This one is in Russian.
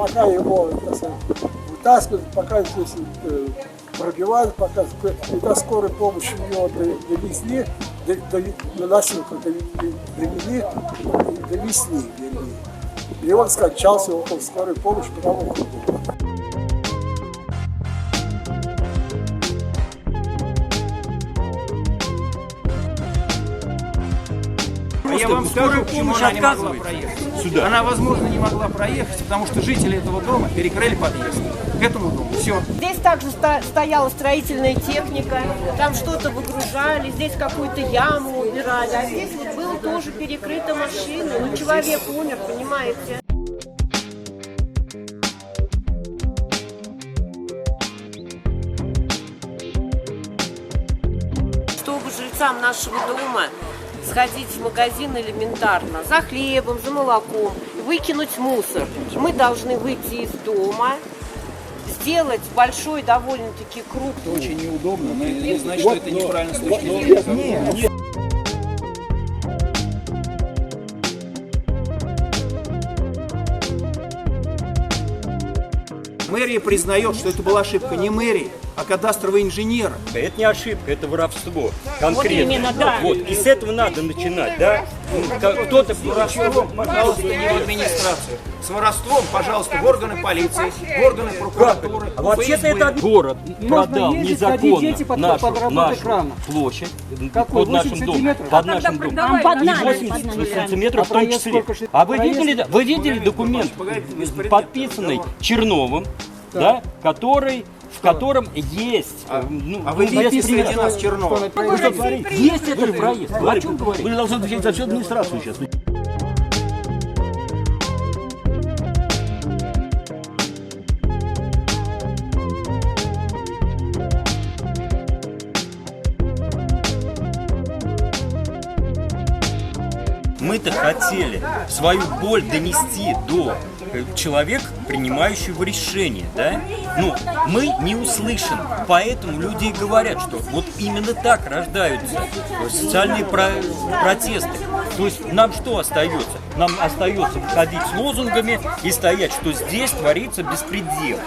пока его, так сказать, вытаскивают, пока здесь пробивают, пока до скорой помощи его довезли, до носилка довели, довезли, вернее. И он скончался около скорой помощи, потому что Я вам скажу, почему она не могла проехать. Сюда. Она, возможно, не могла проехать, потому что жители этого дома перекрыли подъезд к этому дому. Все. Здесь также стояла строительная техника, там что-то выгружали, здесь какую-то яму убирали, а здесь вот было тоже перекрыта машина, ну человек умер, понимаете. Чтобы жильцам нашего дома сходить в магазин элементарно, за хлебом, за молоком, выкинуть мусор. Мы должны выйти из дома, сделать большой довольно-таки круг. Это очень неудобно, но это не значит, что это неправильно с точки зрения. Мэрия признает, что это была ошибка не мэрии, а кадастрового инженера. Это не ошибка, это воровство. Конкретно. Вот именно, да. Вот. И с этого надо начинать, да? Кто-то Воровством, пожалуйста, не в администрацию. С воровством, пожалуйста, в органы полиции, в органы прокуратуры. А вообще-то это город продал незаконно нашу площадь под нашим домом. Под нашим домом. И 80 сантиметров в том числе. А вы видели документ, подписанный Черновым, да, в котором есть... А вы видите среди нас Чернова? Есть этот проезд. О чем говорить? Вы должны отвечать за всю администрацию сейчас. Мы-то хотели свою боль донести до человека, принимающего решение, да? Ну, мы не услышаны, поэтому люди и говорят, что вот именно так рождаются социальные протесты. То есть нам что остается? Нам остается выходить с лозунгами и стоять, что здесь творится беспредел.